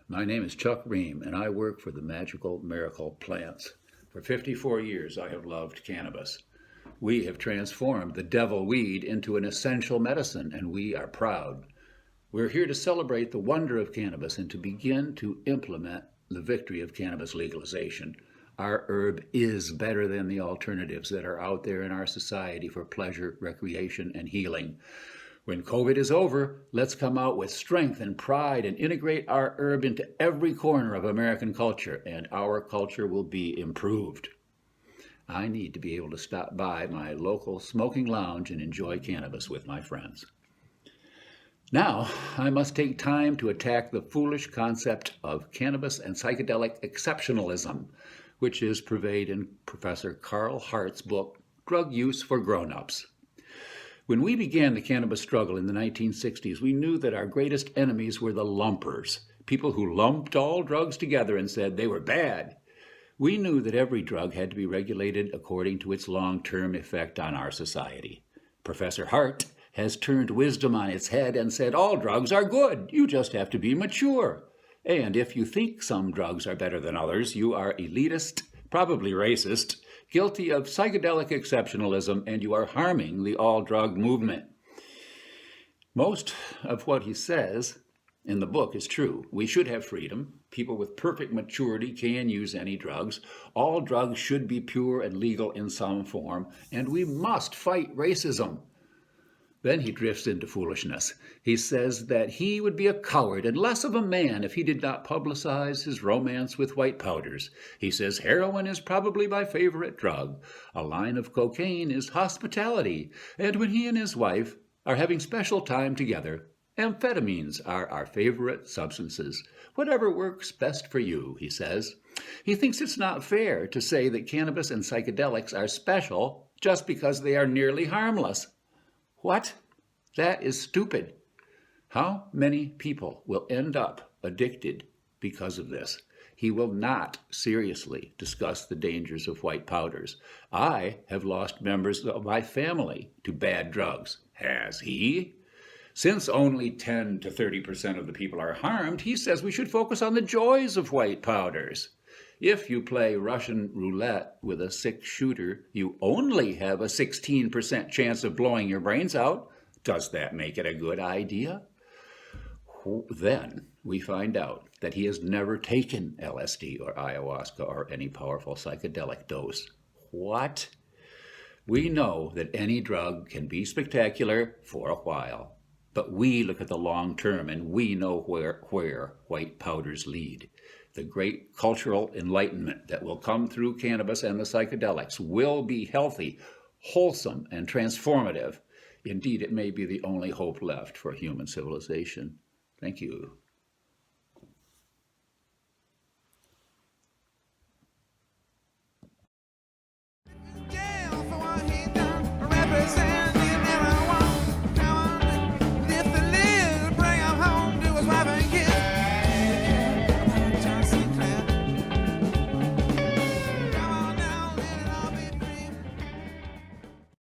My name is Chuck Ream, and I work for the Magical Miracle Plants. For 54 years, I have loved cannabis. We have transformed the devil weed into an essential medicine, and we are proud. We're here to celebrate the wonder of cannabis and to begin to implement the victory of cannabis legalization. Our herb is better than the alternatives that are out there in our society for pleasure, recreation, and healing. When COVID is over, let's come out with strength and pride and integrate our herb into every corner of American culture, and our culture will be improved. I need to be able to stop by my local smoking lounge and enjoy cannabis with my friends. Now, I must take time to attack the foolish concept of cannabis and psychedelic exceptionalism, which is pervaded in Professor Carl Hart's book, Drug Use for Grown-Ups. When we began the cannabis struggle in the 1960s, we knew that our greatest enemies were the lumpers, people who lumped all drugs together and said they were bad. We knew that every drug had to be regulated according to its long-term effect on our society. Professor Hart has turned wisdom on its head and said all drugs are good, you just have to be mature. And if you think some drugs are better than others, you are elitist, probably racist, guilty of psychedelic exceptionalism, and you are harming the all-drug movement. Most of what he says in the book is true. We should have freedom. People with perfect maturity can use any drugs. All drugs should be pure and legal in some form, and we must fight racism. Then he drifts into foolishness. He says that he would be a coward and less of a man if he did not publicize his romance with white powders. He says heroin is probably my favorite drug. A line of cocaine is hospitality. And when he and his wife are having special time together, amphetamines are our favorite substances. Whatever works best for you, he says. He thinks it's not fair to say that cannabis and psychedelics are special just because they are nearly harmless. What? That is stupid. How many people will end up addicted because of this? He will not seriously discuss the dangers of white powders. I have lost members of my family to bad drugs. Has he? Since only 10 to 30% of the people are harmed, he says we should focus on the joys of white powders. If you play Russian roulette with a 6-shooter, you only have a 16% chance of blowing your brains out. Does that make it a good idea? Then we find out that he has never taken LSD or ayahuasca or any powerful psychedelic dose. What? We know that any drug can be spectacular for a while, but we look at the long term and we know where white powders lead. The great cultural enlightenment that will come through cannabis and the psychedelics will be healthy, wholesome, and transformative. Indeed, it may be the only hope left for human civilization. Thank you.